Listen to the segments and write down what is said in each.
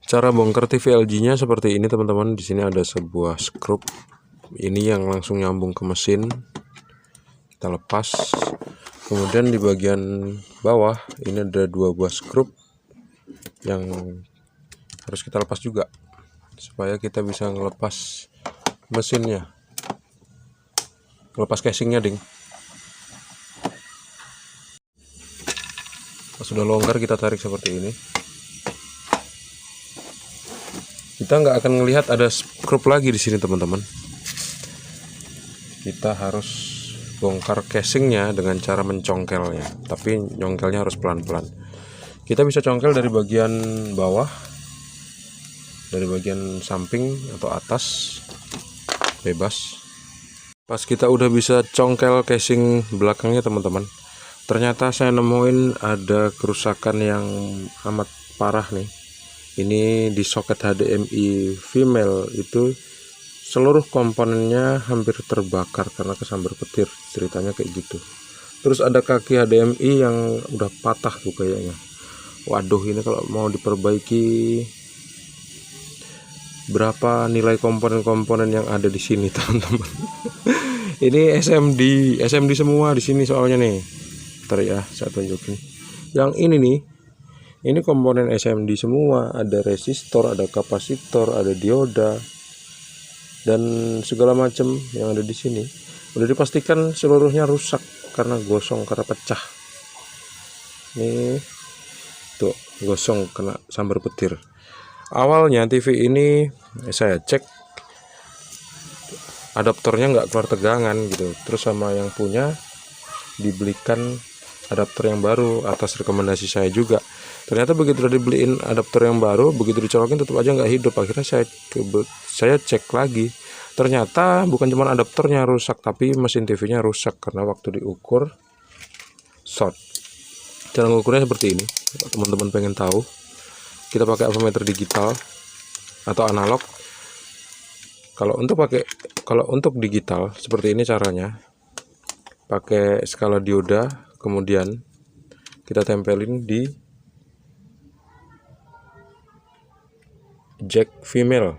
Cara bongkar TV LG-nya seperti ini teman-teman. Di sini ada sebuah skrup. Ini yang langsung nyambung ke mesin. Kita lepas. Kemudian di bagian bawah ini ada 2 buah skrup yang harus kita lepas juga supaya kita bisa ngelepas mesinnya. Lepas casingnya, ding. Pas sudah longgar kita tarik seperti ini. Kita nggak akan melihat ada skrup lagi di sini teman-teman. Kita harus bongkar casingnya dengan cara mencongkelnya, tapi nyongkelnya harus pelan-pelan. Kita bisa congkel dari bagian bawah, dari bagian samping atau atas, bebas. Pas kita udah bisa congkel casing belakangnya teman-teman, ternyata saya nemuin ada kerusakan yang amat parah nih. Ini di soket HDMI female itu seluruh komponennya hampir terbakar karena kesambar petir, ceritanya kayak gitu. Terus ada kaki HDMI yang udah patah tuh kayaknya. Waduh, ini kalau mau diperbaiki, berapa nilai komponen-komponen yang ada di sini teman-teman. Ini SMD semua di sini soalnya nih. Ntar ya saya tunjukin. Yang ini nih, ini komponen SMD semua, ada resistor, ada kapasitor, ada dioda, dan segala macam yang ada di sini. Udah dipastikan seluruhnya rusak karena gosong, karena pecah. Nih, tuh gosong kena sambar petir. Awalnya TV ini saya cek adaptornya nggak keluar tegangan gitu. Terus sama yang punya dibelikan adaptor yang baru atas rekomendasi saya juga. Ternyata begitu udah dibeliin adaptor yang baru, begitu dicolokin tetap aja nggak hidup. Akhirnya saya cek lagi, ternyata bukan cuma adaptornya rusak, tapi mesin TV-nya rusak karena waktu diukur short. Cara ngukurnya seperti ini. Kalau teman-teman pengen tahu, kita pakai ampermeter digital atau analog. Kalau untuk digital seperti ini caranya. Pakai skala dioda, kemudian kita tempelin di jack female,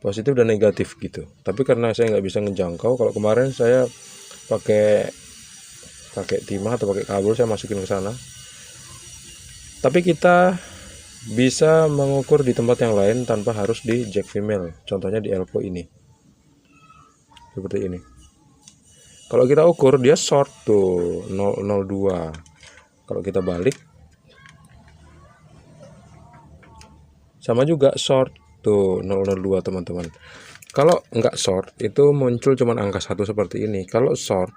positif dan negatif gitu. Tapi karena saya nggak bisa ngejangkau, kalau kemarin saya pakai timah atau pakai kabel, saya masukin ke sana. Tapi kita bisa mengukur di tempat yang lain tanpa harus di jack female. Contohnya di elko ini, seperti ini. Kalau kita ukur dia short tuh 002. Kalau kita balik sama juga short tuh 002 teman-teman. Kalau nggak short itu muncul cuman angka 1 seperti ini. Kalau short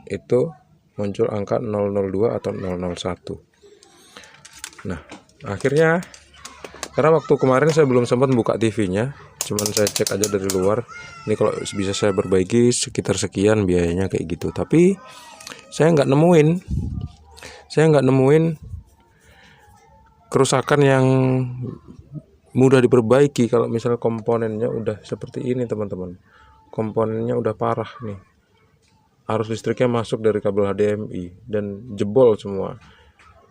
itu muncul angka 002 atau 001. Nah, akhirnya karena waktu kemarin saya belum sempat buka TV-nya, cuman saya cek aja dari luar. Ini kalau bisa saya perbaiki sekitar sekian biayanya kayak gitu. Tapi saya nggak nemuin kerusakan yang mudah diperbaiki kalau misalnya komponennya udah seperti ini teman-teman. Komponennya udah parah nih. Arus listriknya masuk dari kabel HDMI dan jebol semua.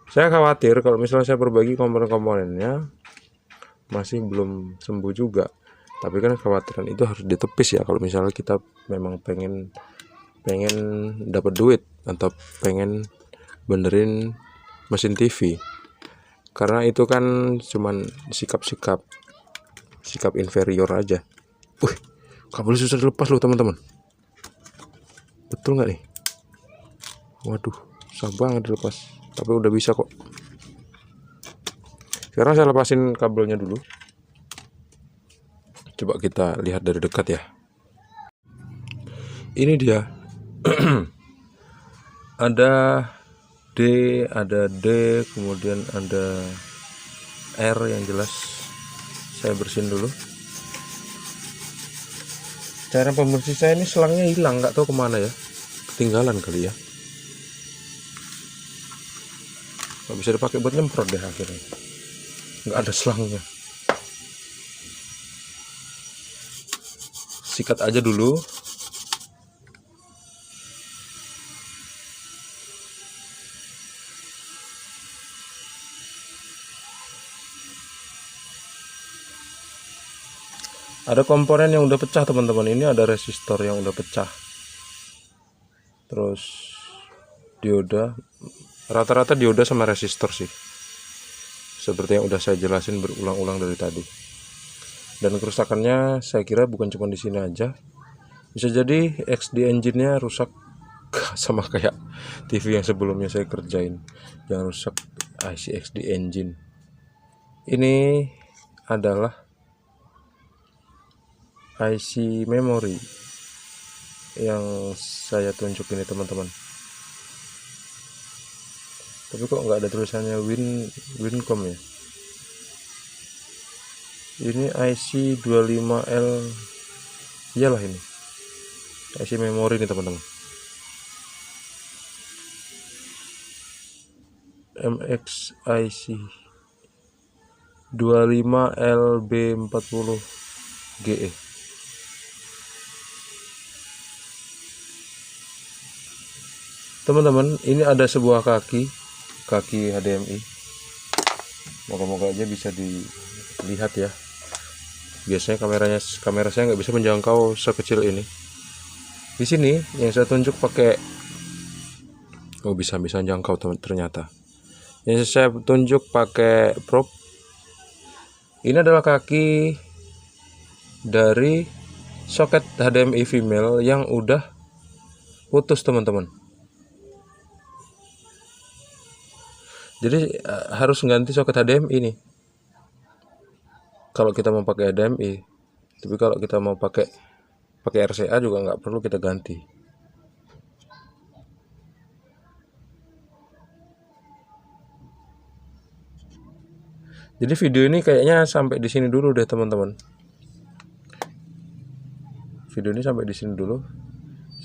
Saya khawatir kalau misalnya saya perbaiki komponen-komponennya masih belum sembuh juga. Tapi kan kekhawatiran itu harus ditepis ya kalau misalnya kita memang pengen dapat duit atau pengen benerin mesin TV. Karena itu kan cuman sikap inferior aja. Kabel susah dilepas loh teman-teman. Betul nggak nih? Waduh, susah banget dilepas. Tapi udah bisa kok. Sekarang saya lepasin kabelnya dulu. Coba kita lihat dari dekat ya. Ini dia. Ada D, kemudian ada R yang jelas. Saya bersihin dulu. Cara pembersih saya ini selangnya hilang, nggak tahu kemana ya. Ketinggalan kali ya. Nggak bisa dipakai buat nyemprot deh akhirnya. Nggak ada selangnya. Sikat aja dulu. Ada komponen yang udah pecah teman-teman. Ini ada resistor yang udah pecah. Terus dioda, rata-rata dioda sama resistor sih, seperti yang udah saya jelasin berulang-ulang dari tadi. Dan kerusakannya saya kira bukan cuma di sini aja, bisa jadi XD engine-nya rusak sama kayak TV yang sebelumnya saya kerjain yang rusak IC XD engine. Ini adalah IC memory yang saya tunjuk ini teman-teman, tapi kok nggak ada tulisannya Wincom ya. Ini IC 25L, iyalah ini IC memori nih teman-teman, MX IC 25LB40GE. Teman-teman, ini ada sebuah kaki HDMI. Moga-moga aja bisa dilihat ya. Biasanya kamera saya nggak bisa menjangkau sekecil ini. Di sini yang saya tunjuk pakai, bisa jangkau ternyata. Yang saya tunjuk pakai probe. Ini adalah kaki dari soket HDMI female yang udah putus teman-teman. Jadi harus ganti soket HDMI nih kalau kita mau pakai HDMI. Tapi kalau kita mau pakai RCA juga nggak perlu kita ganti. Jadi video ini kayaknya sampai di sini dulu deh teman-teman. Video ini sampai di sini dulu.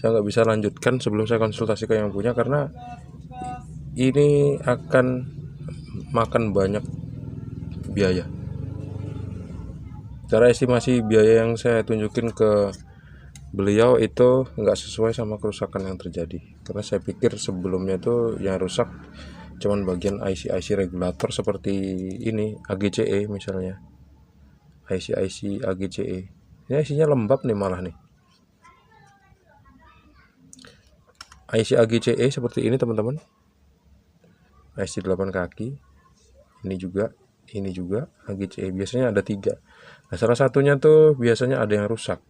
Saya nggak bisa lanjutkan sebelum saya konsultasi ke yang punya, karena ini akan makan banyak biaya. Cara estimasi biaya yang saya tunjukin ke beliau itu nggak sesuai sama kerusakan yang terjadi, karena saya pikir sebelumnya itu yang rusak cuman bagian IC regulator seperti ini AGCE misalnya, IC AGCE. Ini IC-nya lembab nih malah nih. IC AGCE seperti ini teman-teman, IC 8 kaki. Ini juga AGCE, biasanya ada 3. Nah, salah satunya tuh biasanya ada yang rusak.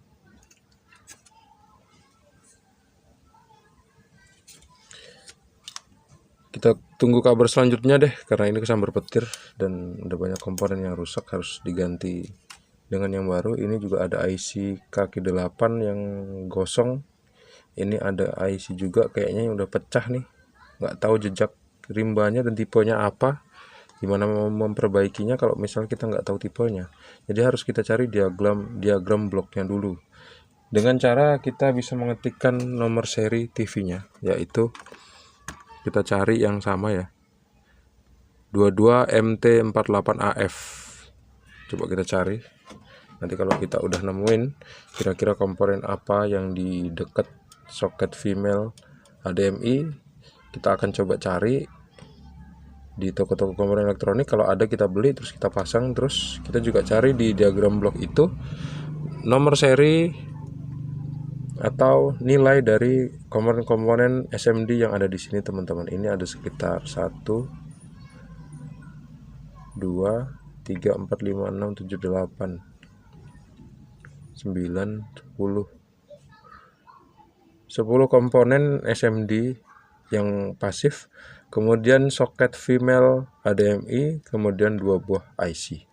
Kita tunggu kabar selanjutnya deh, karena ini kesambar petir dan udah banyak komponen yang rusak, harus diganti dengan yang baru. Ini juga ada IC kaki 8 yang gosong. Ini ada IC juga kayaknya yang udah pecah nih, nggak tahu jejak rimbanya dan tipenya apa, gimana memperbaikinya kalau misalnya kita nggak tahu tipenya. Jadi harus kita cari diagram bloknya dulu, dengan cara kita bisa mengetikkan nomor seri TV-nya, yaitu kita cari yang sama ya, 22MT48AF. Coba kita cari. Nanti kalau kita udah nemuin kira-kira komponen apa yang di dekat soket female HDMI, kita akan coba cari di toko-toko komponen elektronik. Kalau ada kita beli, terus kita pasang. Terus kita juga cari di diagram blok itu nomor seri atau nilai dari komponen SMD yang ada di sini teman-teman. Ini ada sekitar 1 2 3 4 5 6 7 8 9 10 komponen SMD yang pasif, kemudian soket female HDMI, kemudian 2 buah IC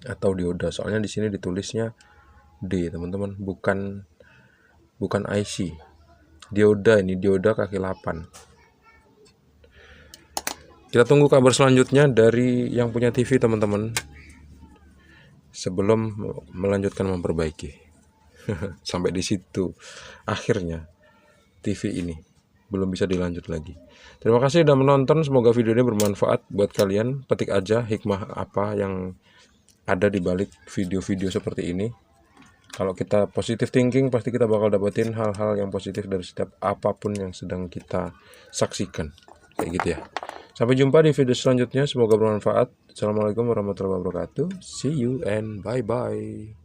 atau dioda. Soalnya di sini ditulisnya D teman-teman, bukan IC. Dioda, ini dioda kaki 8. Kita tunggu kabar selanjutnya dari yang punya TV teman-teman sebelum melanjutkan memperbaiki. Sampai di situ akhirnya TV ini belum bisa dilanjut lagi. Terima kasih sudah menonton, semoga video ini bermanfaat buat kalian. Petik aja hikmah apa yang ada di balik video-video seperti ini. Kalau kita positive thinking, pasti kita bakal dapetin hal-hal yang positif dari setiap apapun yang sedang kita saksikan. Kayak gitu ya. Sampai jumpa di video selanjutnya, semoga bermanfaat. Assalamualaikum warahmatullahi wabarakatuh. See you and bye-bye.